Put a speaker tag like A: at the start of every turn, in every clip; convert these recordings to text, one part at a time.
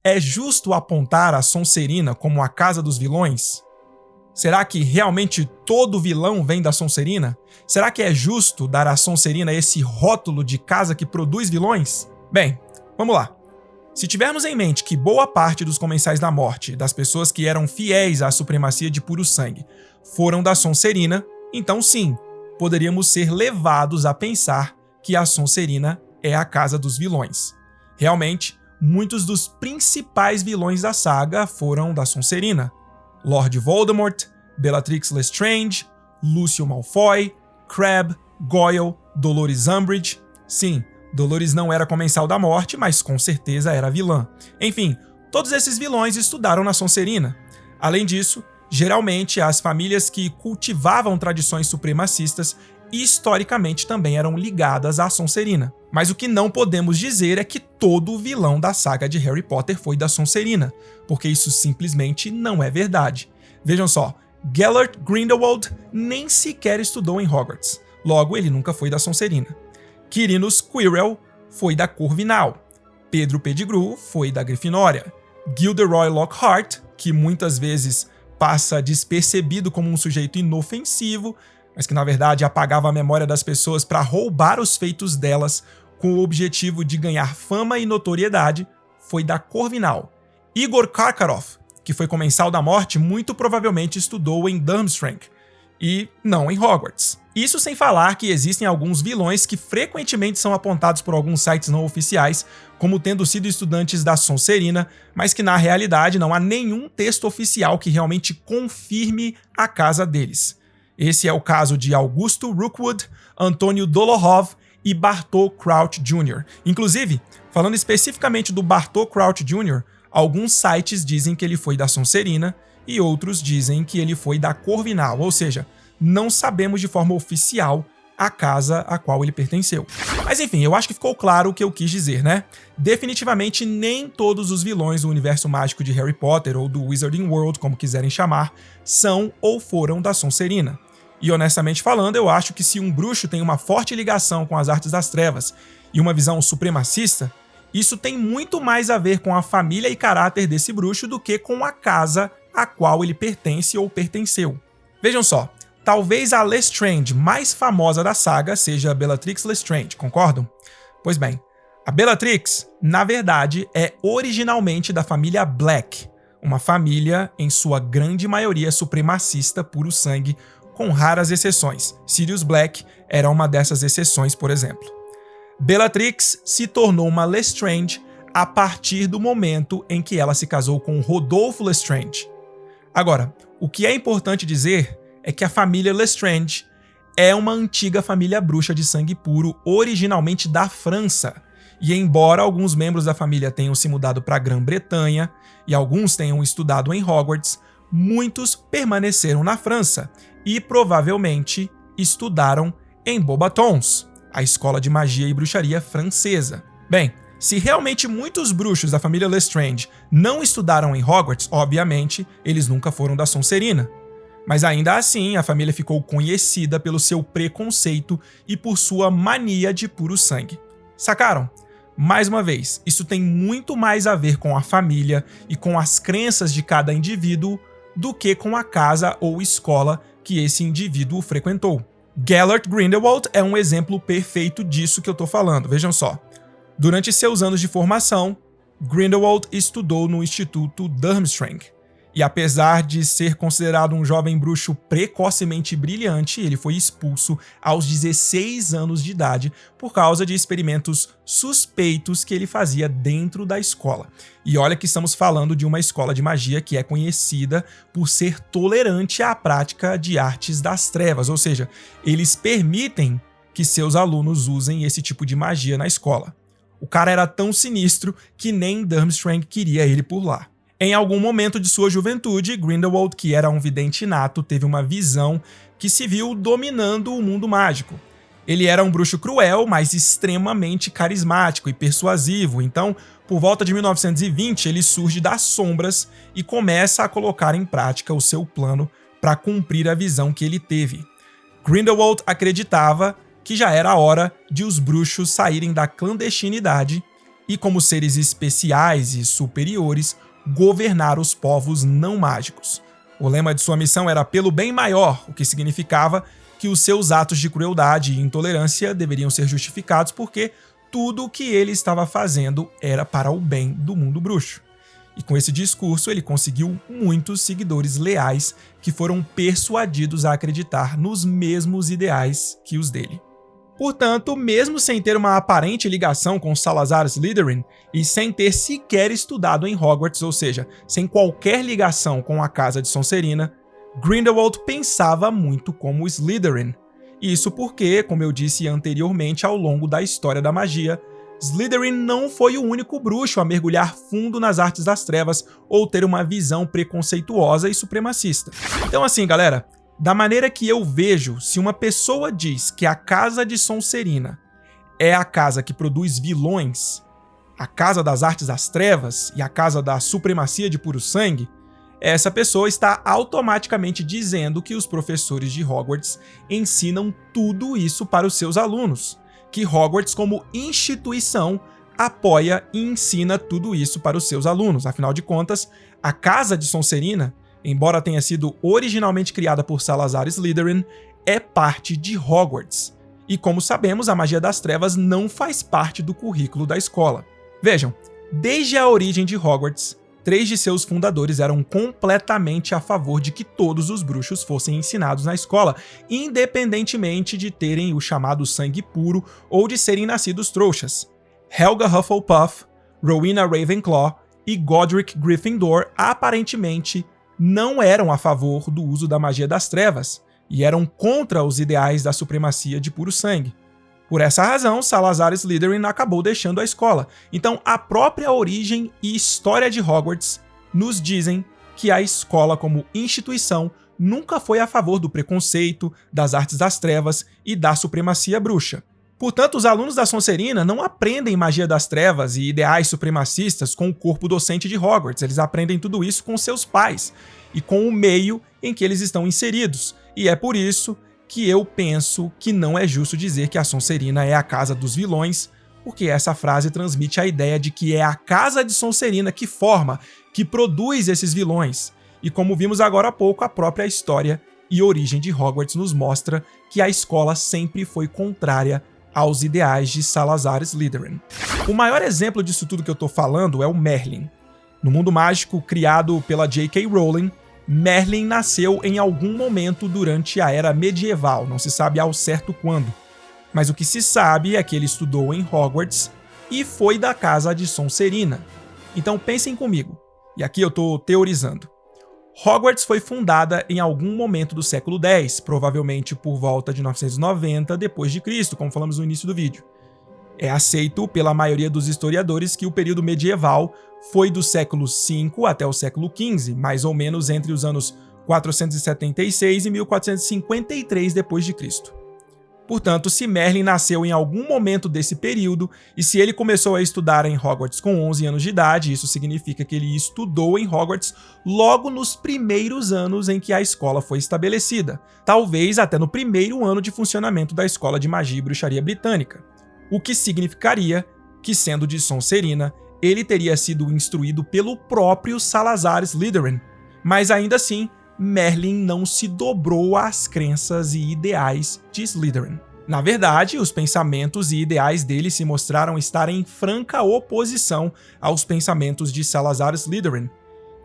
A: é justo apontar a Sonserina como a casa dos vilões? Será que realmente todo vilão vem da Sonserina? Será que é justo dar à Sonserina esse rótulo de casa que produz vilões? Bem, vamos lá. Se tivermos em mente que boa parte dos Comensais da Morte, das pessoas que eram fiéis à supremacia de puro sangue, foram da Sonserina, então sim, poderíamos ser levados a pensar que a Sonserina é a casa dos vilões. Realmente, muitos dos principais vilões da saga foram da Sonserina. Lord Voldemort, Bellatrix Lestrange, Lúcio Malfoy, Crabbe, Goyle, Dolores Umbridge. Sim, Dolores não era Comensal da Morte, mas com certeza era vilã. Enfim, todos esses vilões estudaram na Sonserina. Além disso, geralmente as famílias que cultivavam tradições supremacistas historicamente também eram ligadas à Sonserina. Mas o que não podemos dizer é que todo vilão da saga de Harry Potter foi da Sonserina, porque isso simplesmente não é verdade. Vejam só, Gellert Grindelwald nem sequer estudou em Hogwarts, logo ele nunca foi da Sonserina. Quirinus Quirrell foi da Corvinal, Pedro Pettigrew foi da Grifinória, Gilderoy Lockhart, que muitas vezes passa despercebido como um sujeito inofensivo, mas que na verdade apagava a memória das pessoas para roubar os feitos delas com o objetivo de ganhar fama e notoriedade, foi da Corvinal. Igor Karkaroff, que foi Comensal da Morte, muito provavelmente estudou em Durmstrang, e não em Hogwarts. Isso sem falar que existem alguns vilões que frequentemente são apontados por alguns sites não oficiais como tendo sido estudantes da Sonserina, mas que na realidade não há nenhum texto oficial que realmente confirme a casa deles. Esse é o caso de Augusto Rookwood, Antônio Dolohov e Bartol Crouch Jr. Inclusive, falando especificamente do Bartol Crouch Jr., alguns sites dizem que ele foi da Sonserina e outros dizem que ele foi da Corvinal, ou seja, não sabemos de forma oficial a casa a qual ele pertenceu. Mas enfim, eu acho que ficou claro o que eu quis dizer, né? Definitivamente nem todos os vilões do universo mágico de Harry Potter ou do Wizarding World, como quiserem chamar, são ou foram da Sonserina. E honestamente falando, eu acho que se um bruxo tem uma forte ligação com as artes das trevas e uma visão supremacista, isso tem muito mais a ver com a família e caráter desse bruxo do que com a casa a qual ele pertence ou pertenceu. Vejam só, talvez a Lestrange mais famosa da saga seja a Bellatrix Lestrange, concordam? Pois bem, a Bellatrix, na verdade, é originalmente da família Black, uma família, em sua grande maioria, supremacista puro sangue, com raras exceções. Sirius Black era uma dessas exceções, por exemplo. Bellatrix se tornou uma Lestrange a partir do momento em que ela se casou com Rodolfo Lestrange. Agora, o que é importante dizer é que a família Lestrange é uma antiga família bruxa de sangue puro, originalmente da França. E embora alguns membros da família tenham se mudado para a Grã-Bretanha e alguns tenham estudado em Hogwarts, muitos permaneceram na França e provavelmente estudaram em Beauxbatons, a escola de magia e bruxaria francesa. Bem, se realmente muitos bruxos da família Lestrange não estudaram em Hogwarts, obviamente, eles nunca foram da Sonserina. Mas ainda assim, a família ficou conhecida pelo seu preconceito e por sua mania de puro sangue. Sacaram? Mais uma vez, isso tem muito mais a ver com a família e com as crenças de cada indivíduo do que com a casa ou escola que esse indivíduo frequentou. Gellert Grindelwald é um exemplo perfeito disso que eu tô falando, vejam só. Durante seus anos de formação, Grindelwald estudou no Instituto Durmstrang. E apesar de ser considerado um jovem bruxo precocemente brilhante, ele foi expulso aos 16 anos de idade por causa de experimentos suspeitos que ele fazia dentro da escola. E olha que estamos falando de uma escola de magia que é conhecida por ser tolerante à prática de artes das trevas, ou seja, eles permitem que seus alunos usem esse tipo de magia na escola. O cara era tão sinistro que nem Durmstrang queria ele por lá. Em algum momento de sua juventude, Grindelwald, que era um vidente nato, teve uma visão que se viu dominando o mundo mágico. Ele era um bruxo cruel, mas extremamente carismático e persuasivo, então, por volta de 1920, ele surge das sombras e começa a colocar em prática o seu plano para cumprir a visão que ele teve. Grindelwald acreditava que já era a hora de os bruxos saírem da clandestinidade e, como seres especiais e superiores, governar os povos não mágicos. O lema de sua missão era pelo bem maior, o que significava que os seus atos de crueldade e intolerância deveriam ser justificados porque tudo o que ele estava fazendo era para o bem do mundo bruxo. E com esse discurso ele conseguiu muitos seguidores leais que foram persuadidos a acreditar nos mesmos ideais que os dele. Portanto, mesmo sem ter uma aparente ligação com Salazar Slytherin e sem ter sequer estudado em Hogwarts, ou seja, sem qualquer ligação com a Casa de Sonserina, Grindelwald pensava muito como Slytherin. Isso porque, como eu disse anteriormente, ao longo da história da magia, Slytherin não foi o único bruxo a mergulhar fundo nas artes das trevas ou ter uma visão preconceituosa e supremacista. Então assim, galera, da maneira que eu vejo, se uma pessoa diz que a Casa de Sonserina é a casa que produz vilões, a Casa das Artes das Trevas e a Casa da Supremacia de Puro Sangue, essa pessoa está automaticamente dizendo que os professores de Hogwarts ensinam tudo isso para os seus alunos, que Hogwarts como instituição apoia e ensina tudo isso para os seus alunos. Afinal de contas, a Casa de Sonserina, embora tenha sido originalmente criada por Salazar Slytherin, é parte de Hogwarts. E como sabemos, a magia das trevas não faz parte do currículo da escola. Vejam, desde a origem de Hogwarts, 3 de seus fundadores eram completamente a favor de que todos os bruxos fossem ensinados na escola, independentemente de terem o chamado sangue puro ou de serem nascidos trouxas. Helga Hufflepuff, Rowena Ravenclaw e Godric Gryffindor aparentemente não eram a favor do uso da magia das trevas e eram contra os ideais da supremacia de puro sangue. Por essa razão, Salazar Slytherin acabou deixando a escola. Então, a própria origem e história de Hogwarts nos dizem que a escola, como instituição, nunca foi a favor do preconceito, das artes das trevas e da supremacia bruxa. Portanto, os alunos da Sonserina não aprendem magia das trevas e ideais supremacistas com o corpo docente de Hogwarts. Eles aprendem tudo isso com seus pais e com o meio em que eles estão inseridos. E é por isso que eu penso que não é justo dizer que a Sonserina é a casa dos vilões, porque essa frase transmite a ideia de que é a Casa de Sonserina que forma, que produz esses vilões. E como vimos agora há pouco, a própria história e origem de Hogwarts nos mostra que a escola sempre foi contrária aos ideais de Salazar Slytherin. O maior exemplo disso tudo que eu tô falando é o Merlin. No mundo mágico criado pela J.K. Rowling, Merlin nasceu em algum momento durante a Era Medieval, não se sabe ao certo quando. Mas o que se sabe é que ele estudou em Hogwarts e foi da Casa de Sonserina. Então pensem comigo, e aqui eu tô teorizando. Hogwarts foi fundada em algum momento do século X, provavelmente por volta de 990 d.C., como falamos no início do vídeo. É aceito pela maioria dos historiadores que o período medieval foi do século V até o século XV, mais ou menos entre os anos 476 e 1453 d.C. Portanto, se Merlin nasceu em algum momento desse período, e se ele começou a estudar em Hogwarts com 11 anos de idade, isso significa que ele estudou em Hogwarts logo nos primeiros anos em que a escola foi estabelecida, talvez até no primeiro ano de funcionamento da Escola de Magia e Bruxaria Britânica. O que significaria que, sendo de Sonserina, ele teria sido instruído pelo próprio Salazar Slytherin, mas ainda assim, Merlin não se dobrou às crenças e ideais de Slytherin. Na verdade, os pensamentos e ideais dele se mostraram estar em franca oposição aos pensamentos de Salazar Slytherin.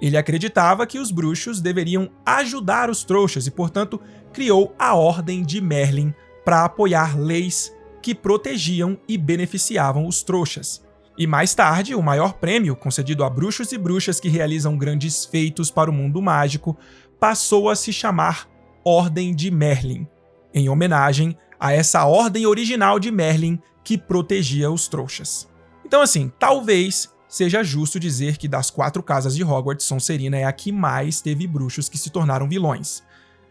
A: Ele acreditava que os bruxos deveriam ajudar os trouxas e, portanto, criou a Ordem de Merlin para apoiar leis que protegiam e beneficiavam os trouxas. E mais tarde, o maior prêmio, concedido a bruxos e bruxas que realizam grandes feitos para o mundo mágico, passou a se chamar Ordem de Merlin, em homenagem a essa ordem original de Merlin que protegia os trouxas. Então assim, talvez seja justo dizer que das 4 casas de Hogwarts, Sonserina é a que mais teve bruxos que se tornaram vilões.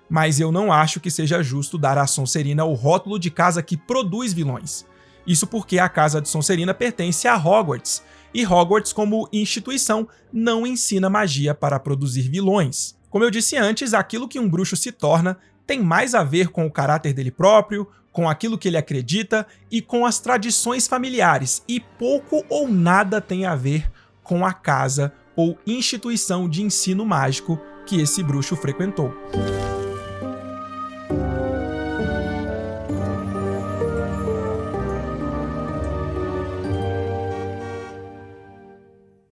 A: Mas eu não acho que seja justo dar à Sonserina o rótulo de casa que produz vilões. Isso porque a Casa de Sonserina pertence a Hogwarts, e Hogwarts, como instituição, não ensina magia para produzir vilões. Como eu disse antes, aquilo que um bruxo se torna tem mais a ver com o caráter dele próprio, com aquilo que ele acredita e com as tradições familiares, e pouco ou nada tem a ver com a casa ou instituição de ensino mágico que esse bruxo frequentou.